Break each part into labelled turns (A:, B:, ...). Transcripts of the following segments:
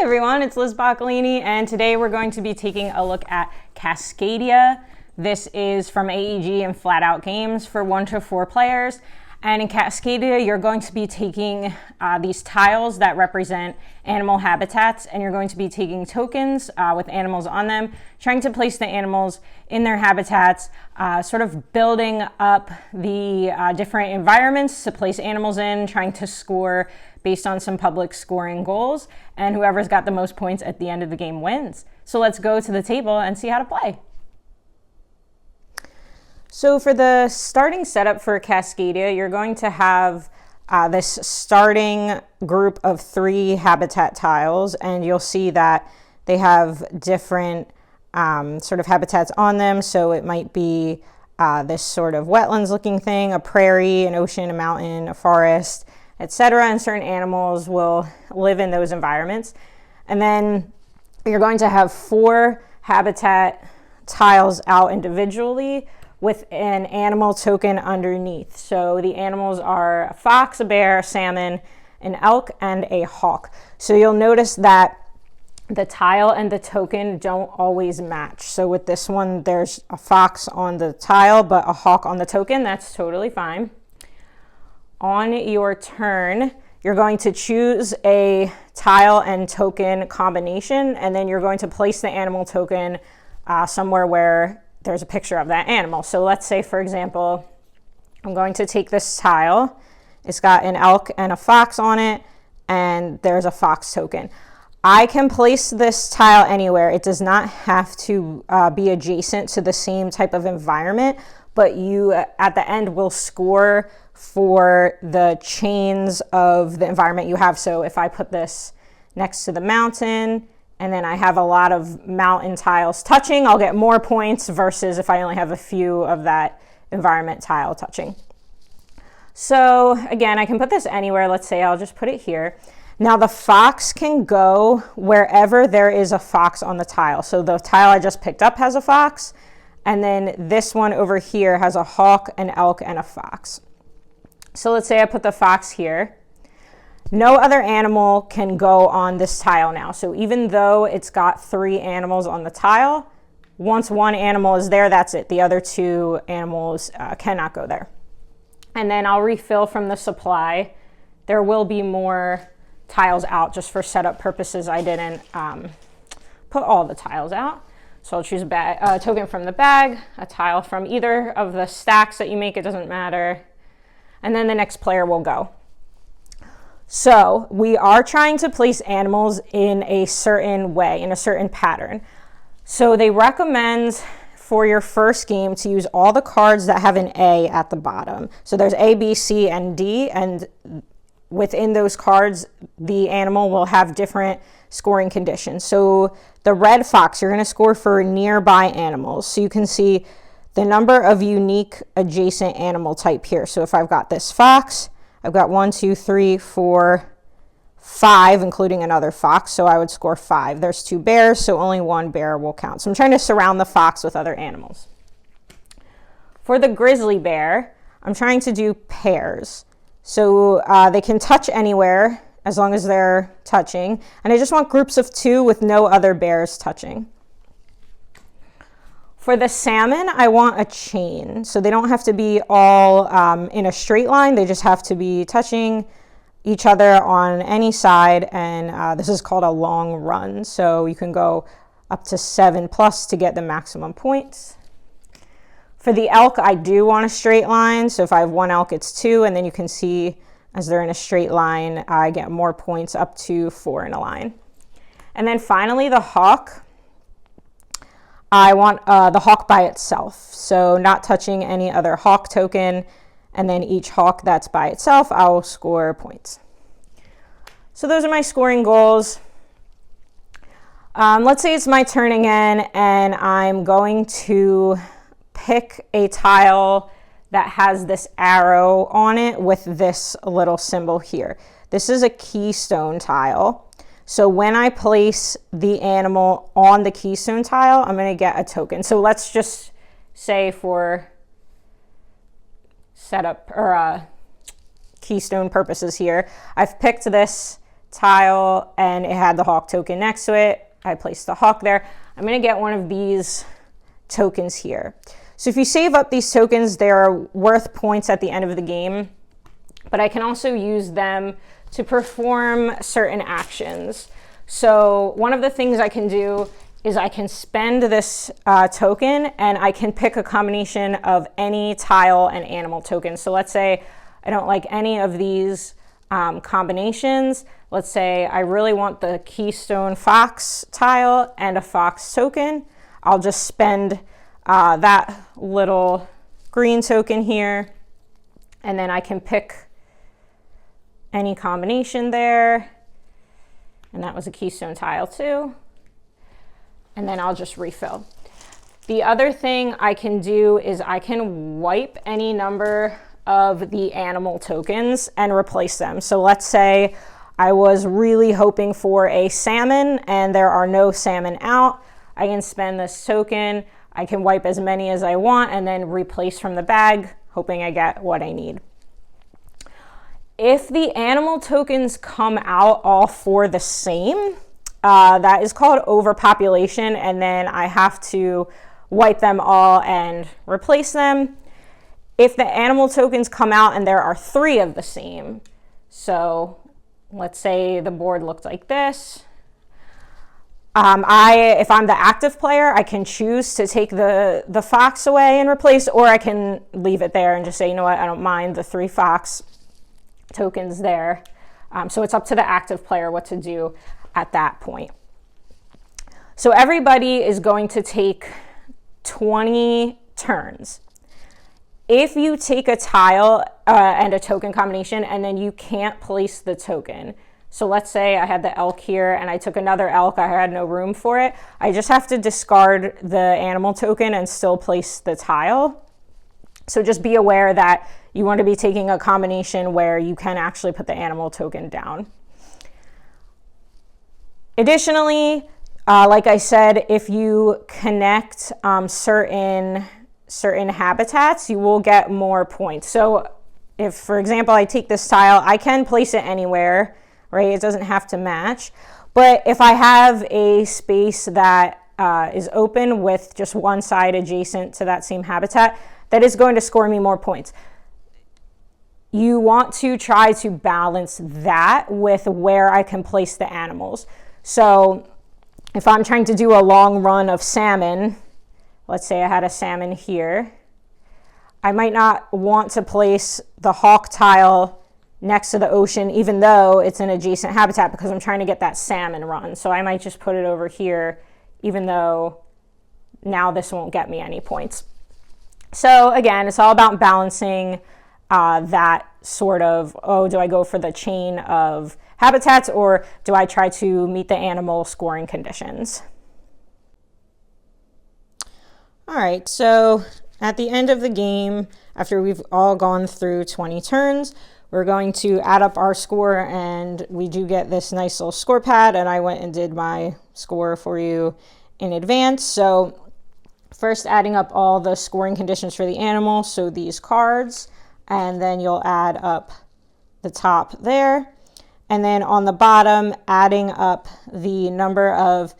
A: everyone, it's Liz Boccolini, and today we're going to be taking a look at Cascadia. This is from AEG and Flat Out Games for 1 to 4 players. And in Cascadia, you're going to be taking these tiles that represent animal habitats, and you're going to be taking tokens with animals on them, trying to place the animals in their habitats, sort of building up the different environments to place animals in, trying to score based on some public scoring goals, and whoever's got the most points at the end of the game wins. So let's go to the table and see how to play. So for the starting setup for Cascadia, you're going to have this starting group of 3 habitat tiles, and you'll see that they have different sort of habitats on them. So it might be this sort of wetlands looking thing, a prairie, an ocean, a mountain, a forest, etc. And certain animals will live in those environments. And then you're going to have 4 habitat tiles out individually with an animal token underneath. So the animals are a fox, a bear, a salmon, an elk, and a hawk. So you'll notice that the tile and the token don't always match. So with this one, there's a fox on the tile, but a hawk on the token. That's totally fine. On your turn, you're going to choose a tile and token combination, and then you're going to place the animal token somewhere where there's a picture of that animal. So let's say, for example, I'm going to take this tile. It's got an elk and a fox on it, and there's a fox token. I can place this tile anywhere. It does not have to be adjacent to the same type of environment, but you at the end will score for the chains of the environment you have. So if I put this next to the mountain, and then I have a lot of mountain tiles touching, I'll get more points versus if I only have a few of that environment tile touching. So again, I can put this anywhere. Let's say I'll just put it here. Now the fox can go wherever there is a fox on the tile. So the tile I just picked up has a fox, and then this one over here has a hawk, an elk, and a fox. So let's say I put the fox here. No other animal can go on this tile now. So even though it's got 3 animals on the tile, once one animal is there, that's it. The other 2 animals cannot go there. And then I'll refill from the supply. There will be more tiles out. Just for setup purposes, I didn't put all the tiles out. So I'll choose a token from the bag, a tile from either of the stacks that you make, it doesn't matter. And then the next player will go. So we are trying to place animals in a certain way, in a certain pattern. So they recommend for your first game to use all the cards that have an A at the bottom. So there's A, B, C, and D, and within those cards, the animal will have different scoring conditions. So the red fox, you're going to score for nearby animals. So you can see the number of unique adjacent animal type here. So if I've got this fox, I've got 1, 2, 3, 4, 5, including another fox. So I would score 5. There's 2 bears, so only 1 bear will count. So I'm trying to surround the fox with other animals. For the grizzly bear, I'm trying to do pairs. So they can touch anywhere as long as they're touching. And I just want groups of 2 with no other bears touching. For the salmon, I want a chain. So they don't have to be all in a straight line. They just have to be touching each other on any side. And this is called a long run. So you can go up to 7+ to get the maximum points. For the elk, I do want a straight line. So if I have 1 elk, it's 2. And then you can see as they're in a straight line, I get more points up to 4 in a line. And then finally, the hawk. I want the hawk by itself, so not touching any other hawk token, and then each hawk that's by itself, I will score points. So those are my scoring goals. Let's say it's my turn again, and I'm going to pick a tile that has this arrow on it with this little symbol here. This is a keystone tile. So when I place the animal on the keystone tile, I'm going to get a token. So let's just say for setup or keystone purposes here, I've picked this tile and it had the hawk token next to it. I placed the hawk there. I'm going to get one of these tokens here. So if you save up these tokens, they're worth points at the end of the game, but I can also use them to perform certain actions. So one of the things I can do is I can spend this token and I can pick a combination of any tile and animal token. So let's say I don't like any of these combinations. Let's say I really want the Keystone Fox tile and a fox token. I'll just spend that little green token here, and then I can pick any combination there. And that was a Keystone Tile too. And then I'll just refill. The other thing I can do is I can wipe any number of the animal tokens and replace them. So let's say I was really hoping for a salmon and there are no salmon out. I can spend this token. I can wipe as many as I want and then replace from the bag, hoping I get what I need. If the animal tokens come out all four the same, that is called overpopulation, and then I have to wipe them all and replace them. If the animal tokens come out and there are three of the same, so let's say the board looked like this. If I'm the active player, I can choose to take the fox away and replace, or I can leave it there and just say, you know what, I don't mind the 3 fox tokens there. So it's up to the active player what to do at that point. So everybody is going to take 20 turns. If you take a tile and a token combination and then you can't place the token, so let's say I had the elk here and I took another elk, I had no room for it, I just have to discard the animal token and still place the tile. So just be aware that you want to be taking a combination where you can actually put the animal token down. Additionally, like I said, if you connect certain habitats, you will get more points. So if, for example, I take this tile, I can place it anywhere, right? It doesn't have to match. But if I have a space that is open with just one side adjacent to that same habitat, that is going to score me more points. You want to try to balance that with where I can place the animals. So if I'm trying to do a long run of salmon, let's say I had a salmon here, I might not want to place the hawk tile next to the ocean, even though it's an adjacent habitat, because I'm trying to get that salmon run. So I might just put it over here, even though now this won't get me any points. So again, it's all about balancing that sort of, oh, do I go for the chain of habitats or do I try to meet the animal scoring conditions? All right, so at the end of the game, after we've all gone through 20 turns, we're going to add up our score, and we do get this nice little score pad, and I went and did my score for you in advance. So first, adding up all the scoring conditions for the animal, so these cards, and then you'll add up the top there. And then on the bottom, adding up the number of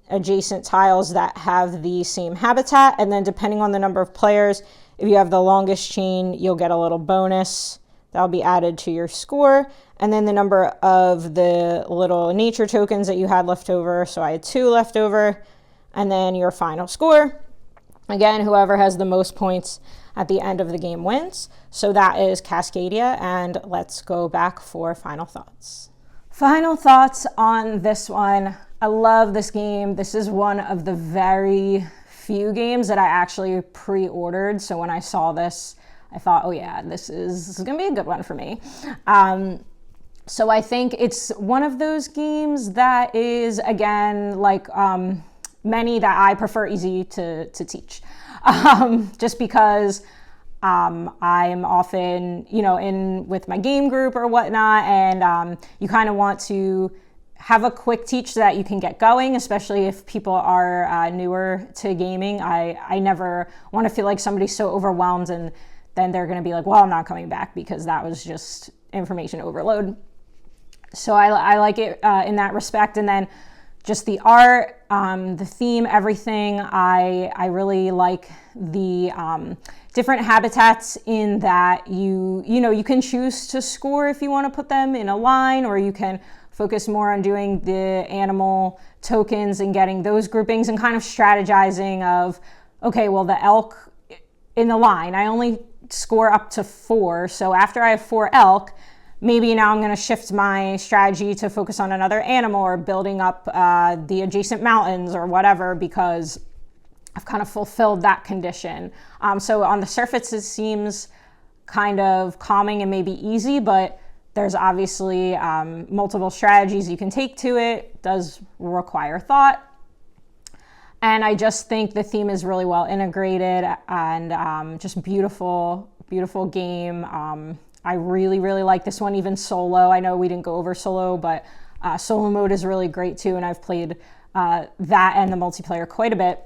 A: adjacent tiles that have the same habitat. And then depending on the number of players, if you have the longest chain, you'll get a little bonus that'll be added to your score. And then the number of the little nature tokens that you had left over. So I had 2 left over. And then your final score. Again, whoever has the most points at the end of the game wins. So that is Cascadia, and let's go back for final thoughts. Final thoughts on this one. I love this game. This is one of the very few games that I actually pre-ordered. So when I saw this, I thought, oh yeah, this is gonna be a good one for me. So I think it's one of those games that is, again, like many that I prefer easy to teach. Just because I'm often, in with my game group or whatnot, and you kind of want to have a quick teach so that you can get going, especially if people are newer to gaming. I never want to feel like somebody's so overwhelmed and then they're going to be like, well, I'm not coming back, because that was just information overload. So I like it in that respect. And then just the art, the theme, everything. I really like the different habitats in that you can choose to score if you want to put them in a line, or you can focus more on doing the animal tokens and getting those groupings and kind of strategizing of, okay, well, the elk in the line, I only score up to 4. So after I have 4 elk, maybe now I'm going to shift my strategy to focus on another animal or building up the adjacent mountains or whatever, because I've kind of fulfilled that condition. So on the surface, it seems kind of calming and maybe easy, but there's obviously multiple strategies you can take to it. It does require thought. And I just think the theme is really well integrated and just beautiful, beautiful game. I really, really like this one, even solo. I know we didn't go over solo, but solo mode is really great too. And I've played that and the multiplayer quite a bit.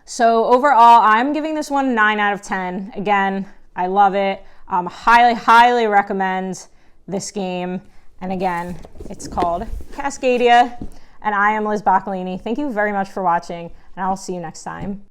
A: So overall, I'm giving this one 9 out of 10. Again, I love it. Highly, highly recommend this game. And again, it's called Cascadia. And I am Liz Boccolini. Thank you very much for watching, and I'll see you next time.